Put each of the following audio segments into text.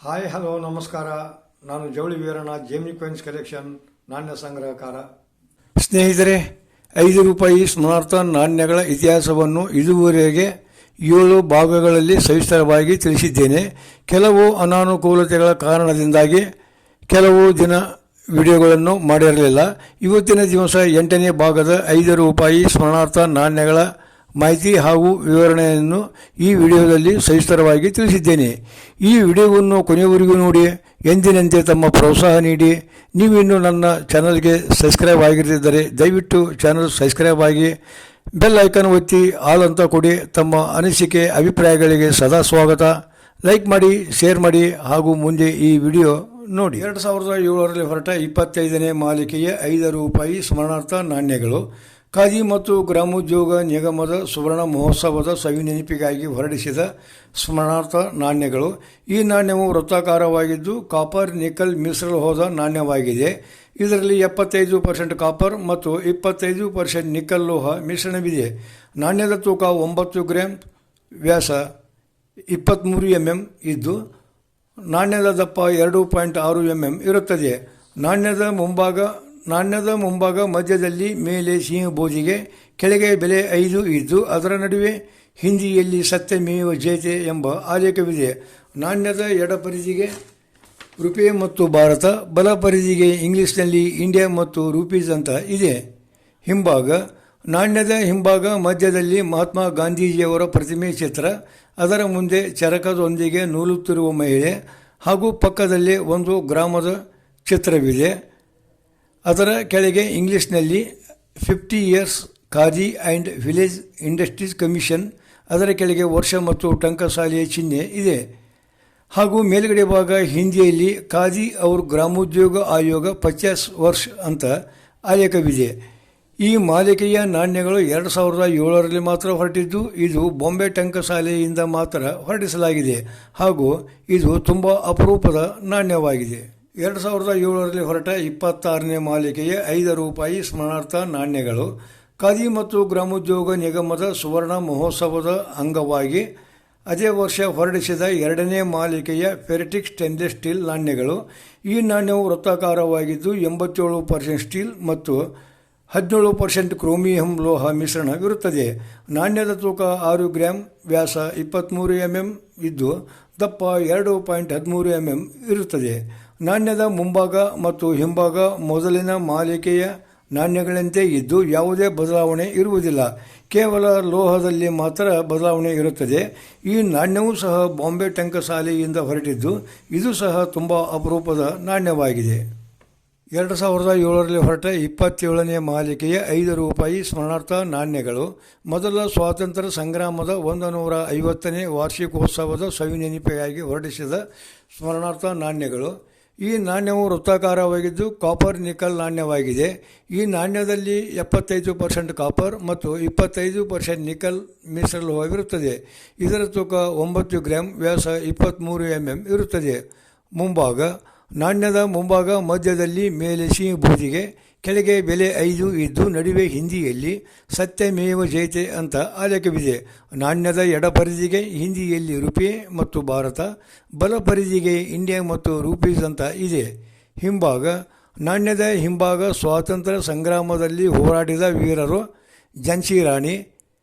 Hi hello ನಮಸ್ಕಾರ. ನಾನು ಜವಳಿ ವೀರಣ್ಣ, ಜೆಮಿನಿ ಕಾಯಿನ್ಸ್ ಕಲೆಕ್ಷನ್ ನಾಣ್ಯ ಸಂಗ್ರಹಕಾರ. ಸ್ನೇಹಿತರೆ, 5 ರೂಪಾಯಿ ಸ್ಮರಣಾರ್ಥ ನಾಣ್ಯಗಳ ಇತಿಹಾಸವನ್ನು ಇದುವರೆಗೆ 7 ಭಾಗಗಳಲ್ಲಿ ಸವಿಸ್ತರವಾಗಿ ತಿಳಿಸಿದ್ದೇನೆ. ಕೆಲವು ಅನಾನುಕೂಲತೆಗಳ ಕಾರಣದಿಂದಾಗಿ ಕೆಲವು ದಿನ ವಿಡಿಯೋಗಳನ್ನು ಮಾಡಿರಲಿಲ್ಲ. ಇವತ್ತಿನ ದಿವಸ 8ನೇ ಭಾಗದ 5 ರೂಪಾಯಿ ಸ್ಮರಣಾರ್ಥ ನಾಣ್ಯಗಳ ಮಾಹಿತಿ ಹಾಗೂ ವಿವರಣೆಯನ್ನು ಈ ವಿಡಿಯೋದಲ್ಲಿ ಸವಿಸ್ತರವಾಗಿ ತಿಳಿಸಿದ್ದೇನೆ. ಈ ವಿಡಿಯೋವನ್ನು ಕೊನೆಯವರೆಗೂ ನೋಡಿ, ಎಂದಿನಂತೆ ತಮ್ಮ ಪ್ರೋತ್ಸಾಹ ನೀಡಿ. ನೀವಿನ್ನೂ ನನ್ನ ಚಾನಲ್ಗೆ ಸಬ್ಸ್ಕ್ರೈಬ್ ಆಗಿರದಿದ್ದರೆ ದಯವಿಟ್ಟು ಚಾನಲ್ ಸಬ್ಸ್ಕ್ರೈಬ್ ಆಗಿ, ಬೆಲ್ ಐಕಾನ್ ಒತ್ತಿ ಆಲ್ ಅಂತ ಕೊಡಿ. ತಮ್ಮ ಅನಿಸಿಕೆ ಅಭಿಪ್ರಾಯಗಳಿಗೆ ಸದಾ ಸ್ವಾಗತ. ಲೈಕ್ ಮಾಡಿ, ಶೇರ್ ಮಾಡಿ ಹಾಗೂ ಮುಂದೆ ಈ ವಿಡಿಯೋ ನೋಡಿ. 2007ರಲ್ಲಿ ಹೊರಟ 25ನೇ ಮಾಲಿಕೆಯ 5 ರೂಪಾಯಿ ಸ್ಮರಣಾರ್ಥ ನಾಣ್ಯಗಳು ಖಾದಿ ಮತ್ತು ಗ್ರಾಮೋದ್ಯೋಗ ನಿಗಮದ ಸುವರ್ಣ ಮಹೋತ್ಸವದ ಸವಿನೆನಪಿಗಾಗಿ ಹೊರಡಿಸಿದ ಸ್ಮರಣಾರ್ಥ ನಾಣ್ಯಗಳು. ಈ ನಾಣ್ಯವು ವೃತ್ತಾಕಾರವಾಗಿದ್ದು ಕಾಪರ್ ನಿಕಲ್ ಮಿಶ್ರಲೋಹದ ನಾಣ್ಯವಾಗಿದೆ. ಇದರಲ್ಲಿ 75% ಕಾಪರ್ ಮತ್ತು 25% ನಿಕಲ್ ಲೋಹ ಮಿಶ್ರಣವಿದೆ. ನಾಣ್ಯದ ತೂಕ 9 ಗ್ರಾಂ, ವ್ಯಾಸ 23 mm ಇದ್ದು ನಾಣ್ಯದ ದಪ್ಪ 2.6 mm ಇರುತ್ತದೆ. ನಾಣ್ಯದ ಮುಂಭಾಗ ಮಧ್ಯದಲ್ಲಿ ಮೇಲೆ ಸಿಂಹಭೋಜಿಗೆ, ಕೆಳಗೆ ಬೆಲೆ 5 ಇದ್ದು ಅದರ ನಡುವೆ ಹಿಂದಿಯಲ್ಲಿ ಸತ್ಯಮೇವ ಜಯತೆ ಎಂಬ ಆಲೇಖವಿದೆ. ನಾಣ್ಯದ ಎಡಪರಿಧಿಗೆ ರೂಪೇ ಮತ್ತು ಭಾರತ, ಬಲ ಪರಿಧಿಗೆ ಇಂಗ್ಲಿಷ್ನಲ್ಲಿ ಇಂಡಿಯಾ ಮತ್ತು ರೂಪೀಸ್ ಅಂತ ಇದೆ. ನಾಣ್ಯದ ಹಿಂಭಾಗ ಮಧ್ಯದಲ್ಲಿ ಮಹಾತ್ಮ ಗಾಂಧೀಜಿಯವರ ಪ್ರತಿಮೆ ಚಿತ್ರ, ಅದರ ಮುಂದೆ ಚರಕದೊಂದಿಗೆ ನೂಲುತ್ತಿರುವ ಮಹಿಳೆ ಹಾಗೂ ಪಕ್ಕದಲ್ಲಿ ಒಂದು ಗ್ರಾಮದ ಚಿತ್ರವಿದೆ. ಅದರ ಕೆಳಗೆ ಇಂಗ್ಲಿಷ್ನಲ್ಲಿ 50 years khadi and village industries commission, ಅದರ ಕೆಳಗೆ ವರ್ಷ ಮತ್ತು ಟಂಕಸಾಲೆಯ ಚಿಹ್ನೆ ಇದೆ. ಹಾಗೂ ಮೇಲುಗಡೆ ಭಾಗ ಹಿಂದಿಯಲ್ಲಿ ಖಾದಿ ಔರ್ ಗ್ರಾಮೋದ್ಯೋಗ ಆಯೋಗ 50 ವರ್ಷ ಅಂತ ಆಲೇಖವಿದೆ. ಈ ಮಾಲಿಕೆಯ ನಾಣ್ಯಗಳು 2007ರಲ್ಲಿ ಮಾತ್ರ ಹೊರಟಿದ್ದು, ಇದು ಬಾಂಬೆ ಟಂಕಸಾಲೆಯಿಂದ ಮಾತ್ರ ಹೊರಡಿಸಲಾಗಿದೆ ಹಾಗೂ ಇದು ತುಂಬ ಅಪರೂಪದ ನಾಣ್ಯವಾಗಿದೆ. 2007ರಲ್ಲಿ ಹೊರಟ 26ನೇ ಮಾಲಿಕೆಯ 5 ರೂಪಾಯಿ ಸ್ಮರಣಾರ್ಥ ನಾಣ್ಯಗಳು ಖಾದಿ ಮತ್ತು ಗ್ರಾಮೋದ್ಯೋಗ ನಿಗಮದ ಸುವರ್ಣ ಮಹೋತ್ಸವದ ಅಂಗವಾಗಿ ಅದೇ ವರ್ಷ ಹೊರಡಿಸಿದ 2ನೇ ಮಾಲಿಕೆಯ ಫೆರಿಟಿಕ್ ಸ್ಟೇನ್ಲೆಸ್ ಸ್ಟೀಲ್ ನಾಣ್ಯಗಳು. ಈ ನಾಣ್ಯವು ವೃತ್ತಾಕಾರವಾಗಿದ್ದು 87% ಸ್ಟೀಲ್ ಮತ್ತು 17% ಕ್ರೋಮಿಯಂ ಲೋಹ ಮಿಶ್ರಣವಿರುತ್ತದೆ. ನಾಣ್ಯದ ತೂಕ 6 ಗ್ರಾಂ, ವ್ಯಾಸ 23 mm ಇದ್ದು ದಪ್ಪ 2.13 mm ಇರುತ್ತದೆ. ನಾಣ್ಯದ ಮುಂಭಾಗ ಮತ್ತು ಹಿಂಭಾಗ ಮೊದಲಿನ ಮಾಲಿಕೆಯ ನಾಣ್ಯಗಳಂತೆ ಇದ್ದು ಯಾವುದೇ ಬದಲಾವಣೆ ಇರುವುದಿಲ್ಲ. ಕೇವಲ ಲೋಹದಲ್ಲಿ ಮಾತ್ರ ಬದಲಾವಣೆ ಇರುತ್ತದೆ. ಈ ನಾಣ್ಯವೂ ಸಹ ಬಾಂಬೆ ಟಂಕಸಾಲೆಯಿಂದ ಹೊರಟಿದ್ದು, ಇದು ಸಹ ತುಂಬ ಅಪರೂಪದ ನಾಣ್ಯವಾಗಿದೆ. 2007ರಲ್ಲಿ ಹೊರಟ 27ನೇ ಮಾಲಿಕೆಯ 5 ರೂಪಾಯಿ ಸ್ಮರಣಾರ್ಥ ನಾಣ್ಯಗಳು ಮೊದಲ ಸ್ವಾತಂತ್ರ್ಯ ಸಂಗ್ರಾಮದ 150ನೇ ವಾರ್ಷಿಕೋತ್ಸವದ ಸವಿನೆನಪಿಗಾಗಿ ಹೊರಡಿಸಿದ ಸ್ಮರಣಾರ್ಥ ನಾಣ್ಯಗಳು. ಈ ನಾಣ್ಯವು ವೃತ್ತಾಕಾರವಾಗಿದ್ದು ಕಾಪರ್ ನಿಕಲ್ ನಾಣ್ಯವಾಗಿದೆ. ಈ ನಾಣ್ಯದಲ್ಲಿ 75% ಕಾಪರ್ ಮತ್ತು 25% ನಿಕಲ್ ಮಿಶ್ರಲೋಹವಿರುತ್ತದೆ. ಇದರ ತೂಕ 9 ಗ್ರಾಂ, ವ್ಯಾಸ 23 mm ಇರುತ್ತದೆ. ನಾಣ್ಯದ ಮುಂಭಾಗ ಮಧ್ಯದಲ್ಲಿ ಮೇಲೆ ಸಿಂಹಭೂಜಿಗೆ, ಕೆಳಗೆ ಬೆಲೆ 5 ಇದ್ದು ನಡುವೆ ಹಿಂದಿಯಲ್ಲಿ ಸತ್ಯಮೇವ ಜಯತೆ ಅಂತ ಆಲೇಖವಿದೆ. ನಾಣ್ಯದ ಎಡಪರಿಧಿಗೆ ಹಿಂದಿಯಲ್ಲಿ ರೂಪೇ ಮತ್ತು ಭಾರತ, ಬಲ ಪರಿಧಿಗೆ ಇಂಡಿಯಾ ಮತ್ತು ರೂಪೀಸ್ ಅಂತ ಇದೆ. ನಾಣ್ಯದ ಹಿಂಭಾಗ ಸ್ವಾತಂತ್ರ್ಯ ಸಂಗ್ರಾಮದಲ್ಲಿ ಹೋರಾಡಿದ ವೀರರು ಝಾನ್ಸಿ ರಾಣಿ,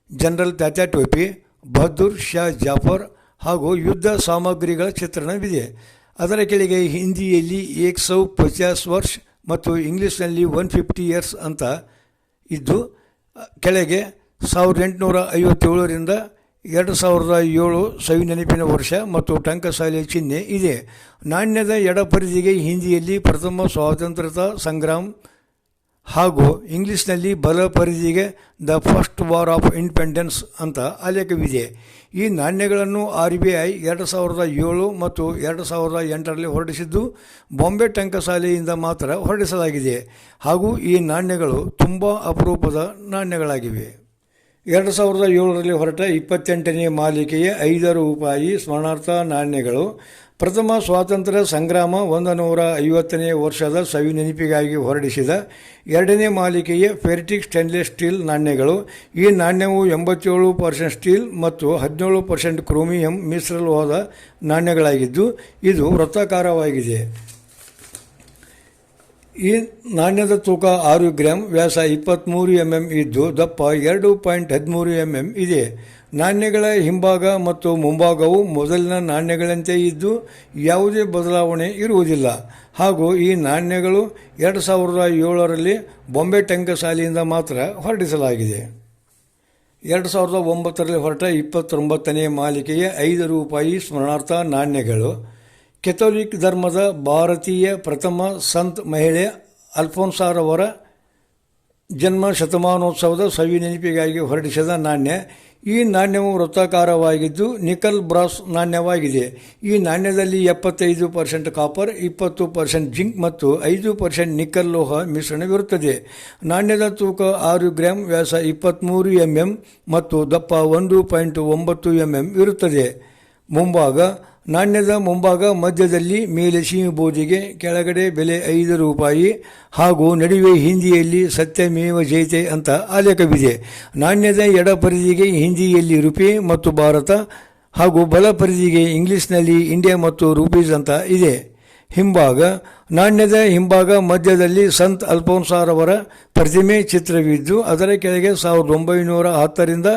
ಜನರಲ್ ತಾತ್ಯಾ ಟೋಪೆ, ಬಹದ್ದೂರ್ ಶಾ ಜಾಫರ್ ಹಾಗೂ ಯುದ್ಧ ಸಾಮಗ್ರಿಗಳ ಚಿತ್ರಣವಿದೆ. ಅದರ ಕೆಳಗೆ ಹಿಂದಿಯಲ್ಲಿ 150 ವರ್ಷ ಮತ್ತು ಇಂಗ್ಲಿಷ್ನಲ್ಲಿ 150 years ಅಂತ ಇದ್ದು ಕೆಳಗೆ 1857ರಿಂದ 2007 ಸವಿನೆನಪಿನ ವರ್ಷ ಮತ್ತು ಟಂಕಸಾಲೆಯ ಚಿಹ್ನೆ ಇದೆ. ನಾಣ್ಯದ ಎಡಪರಿಧಿಗೆ ಹಿಂದಿಯಲ್ಲಿ ಪ್ರಥಮ ಸ್ವಾತಂತ್ರ್ಯ ಸಂಗ್ರಾಮ ಹಾಗೂ ಇಂಗ್ಲಿಷ್ನಲ್ಲಿ ಬಲ ಪರಿಧಿಗೆ the first war of independence ಅಂತ ಆಲೇಖವಿದೆ. ಈ ನಾಣ್ಯಗಳನ್ನು RBI 2007 ಮತ್ತು 2008ರಲ್ಲಿ ಹೊರಡಿಸಿದ್ದು, ಬಾಂಬೆ ಟಂಕಸಾಲೆಯಿಂದ ಮಾತ್ರ ಹೊರಡಿಸಲಾಗಿದೆ ಹಾಗೂ ಈ ನಾಣ್ಯಗಳು ತುಂಬ ಅಪರೂಪದ ನಾಣ್ಯಗಳಾಗಿವೆ. 2007ರಲ್ಲಿ ಹೊರಟ 28ನೇ ಮಾಲಿಕೆಯ 5 ರೂಪಾಯಿ ಸ್ಮರಣಾರ್ಥ ನಾಣ್ಯಗಳು ಪ್ರಥಮ ಸ್ವಾತಂತ್ರ್ಯ ಸಂಗ್ರಾಮ 150ನೇ ವರ್ಷದ ಸವಿನೆನಪಿಗಾಗಿ ಹೊರಡಿಸಿದ ಎರಡನೇ ಮಾಲಿಕೆಯ ಫೆರಿಟಿಕ್ ಸ್ಟೇನ್ಲೆಸ್ ಸ್ಟೀಲ್ ನಾಣ್ಯಗಳು. ಈ ನಾಣ್ಯವು 87% ಸ್ಟೀಲ್ ಮತ್ತು 17% ಕ್ರೋಮಿಯಂ ಮಿಶ್ರಲೋಹದ ನಾಣ್ಯಗಳಾಗಿದ್ದು ಇದು ವೃತ್ತಾಕಾರವಾಗಿದೆ. ಈ ನಾಣ್ಯದ ತೂಕ 6 ಗ್ರಾಂ, ವ್ಯಾಸ 23 mm ಇದ್ದು ದಪ್ಪ 2.13 mm ಇದೆ. ನಾಣ್ಯಗಳ ಹಿಂಭಾಗ ಮತ್ತು ಮುಂಭಾಗವು ಮೊದಲಿನ ನಾಣ್ಯಗಳಂತೆ ಇದ್ದು ಯಾವುದೇ ಬದಲಾವಣೆ ಇರುವುದಿಲ್ಲ. ಹಾಗೂ ಈ ನಾಣ್ಯಗಳು 2007ರಲ್ಲಿ ಬಾಂಬೆ ಟಂಕಸಾಲೆಯಿಂದ ಮಾತ್ರ ಹೊರಡಿಸಲಾಗಿದೆ. 2009ರಲ್ಲಿ ಹೊರಟ 29ನೇ ಮಾಲಿಕೆಯ ₹5 ಸ್ಮರಣಾರ್ಥ ನಾಣ್ಯಗಳು. ಕೆಥೋಲಿಕ್ ಧರ್ಮದ ಭಾರತೀಯ ಪ್ರಥಮ ಸಂತ್ ಮಹಿಳೆ ಅಲ್ಫೋನ್ಸಾರವರ ಜನ್ಮ ಶತಮಾನೋತ್ಸವದ ಸವಿನೆನಪಿಗಾಗಿ ಹೊರಡಿಸಿದ ನಾಣ್ಯ. ಈ ನಾಣ್ಯವು ವೃತ್ತಾಕಾರವಾಗಿದ್ದು ನಿಕಲ್ ಬ್ರಾಸ್ ನಾಣ್ಯವಾಗಿದೆ. ಈ ನಾಣ್ಯದಲ್ಲಿ 75% ಕಾಪರ್, 20% ಜಿಂಕ್ ಮತ್ತು 5% ನಿಕಲ್ ಲೋಹ ಮಿಶ್ರಣವಿರುತ್ತದೆ. ನಾಣ್ಯದ ತೂಕ 6 ಗ್ರಾಂ, ವ್ಯಾಸ 23 mm ಮತ್ತು ದಪ್ಪ 1.9 mm ಇರುತ್ತದೆ. ಮುಂಭಾಗ. ನಾಣ್ಯದ ಮುಂಭಾಗ ಮಧ್ಯದಲ್ಲಿ ಮೇಲೆ ಸೀಮೆ ಕೆಳಗಡೆ ಬೆಲೆ ₹5 ಹಾಗೂ ನಡುವೆ ಹಿಂದಿಯಲ್ಲಿ ಸತ್ಯಮೇವ ಜಯತೆ ಅಂತ ಆಲೇಖವಿದೆ. ನಾಣ್ಯದ ಎಡ ಪರಿಧಿಗೆ ಹಿಂದಿಯಲ್ಲಿ ರೂಪೇ ಮತ್ತು ಭಾರತ ಹಾಗೂ ಬಲ ಪರಿಧಿಗೆ ಇಂಗ್ಲಿಷ್ನಲ್ಲಿ ಇಂಡಿಯಾ ಮತ್ತು ರೂಪೀಸ್ ಅಂತ ಇದೆ. ಹಿಂಭಾಗ. ನಾಣ್ಯದ ಹಿಂಭಾಗ ಮಧ್ಯದಲ್ಲಿ ಸಂತ್ ಅಲ್ಫೋನ್ಸಾರವರ ಪ್ರತಿಮೆ ಚಿತ್ರವಿದ್ದು ಅದರ ಕೆಳಗೆ 1910ರಿಂದ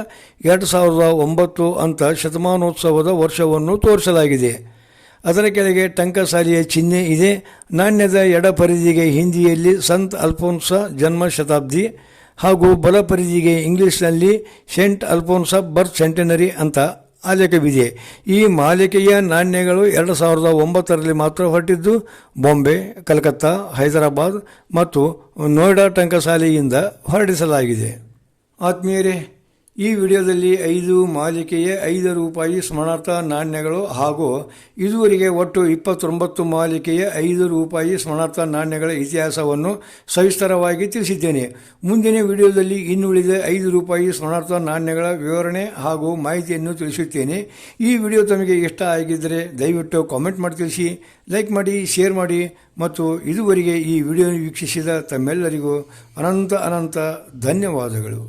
2009 ಅಂತ ಶತಮಾನೋತ್ಸವದ ವರ್ಷವನ್ನು ತೋರಿಸಲಾಗಿದೆ. ಅದರ ಕೆಳಗೆ ಟಂಕಸಾಲೆಯ ಚಿಹ್ನೆ ಇದೆ. ನಾಣ್ಯದ ಎಡ ಪರಿಧಿಗೆ ಹಿಂದಿಯಲ್ಲಿ ಸಂತ್ ಅಲ್ಫೋನ್ಸ ಜನ್ಮ ಶತಾಬ್ದಿ ಹಾಗೂ ಬಲ ಪರಿಧಿಗೆ ಇಂಗ್ಲಿಷ್ನಲ್ಲಿ ಸೇಂಟ್ ಅಲ್ಫೋನ್ಸ ಬರ್ತ್ ಸೆಂಟೆನರಿ ಅಂತ ಆಲೇಖವಿದೆ. ಈ ಮಾಲಿಕೆಯ ನಾಣ್ಯಗಳು 2009ರಲ್ಲಿ ಮಾತ್ರ ಹೊರಟಿದ್ದು ಬಾಂಬೆ, ಕಲ್ಕತ್ತಾ, ಹೈದರಾಬಾದ್ ಮತ್ತು ನೋಯ್ಡಾ ಟಂಕಸಾಲೆಯಿಂದ ಹೊರಡಿಸಲಾಗಿದೆ. ಆತ್ಮೀಯರೇ, ಈ ವಿಡಿಯೋದಲ್ಲಿ 5 ಮಾಲಿಕೆಯ ₹5 ಸ್ಮರಣಾರ್ಥ ನಾಣ್ಯಗಳು ಹಾಗೂ ಇದುವರೆಗೆ ಒಟ್ಟು 29 ಮಾಲಿಕೆಯ ₹5 ಸ್ಮರಣಾರ್ಥ ನಾಣ್ಯಗಳ ಇತಿಹಾಸವನ್ನು ಸವಿಸ್ತರವಾಗಿ ತಿಳಿಸಿದ್ದೇನೆ. ಮುಂದಿನ ವಿಡಿಯೋದಲ್ಲಿ ಇನ್ನುಳಿದ ₹5 ಸ್ಮರಣಾರ್ಥ ನಾಣ್ಯಗಳ ವಿವರಣೆ ಹಾಗೂ ಮಾಹಿತಿಯನ್ನು ತಿಳಿಸುತ್ತೇನೆ. ಈ ವಿಡಿಯೋ ತಮಗೆ ಇಷ್ಟ ಆಗಿದ್ದರೆ ದಯವಿಟ್ಟು ಕಾಮೆಂಟ್ ಮಾಡಿ ತಿಳಿಸಿ, ಲೈಕ್ ಮಾಡಿ, ಶೇರ್ ಮಾಡಿ ಮತ್ತು ಇದುವರೆಗೆ ಈ ವಿಡಿಯೋ ವೀಕ್ಷಿಸಿದ ತಮ್ಮೆಲ್ಲರಿಗೂ ಅನಂತ ಧನ್ಯವಾದಗಳು.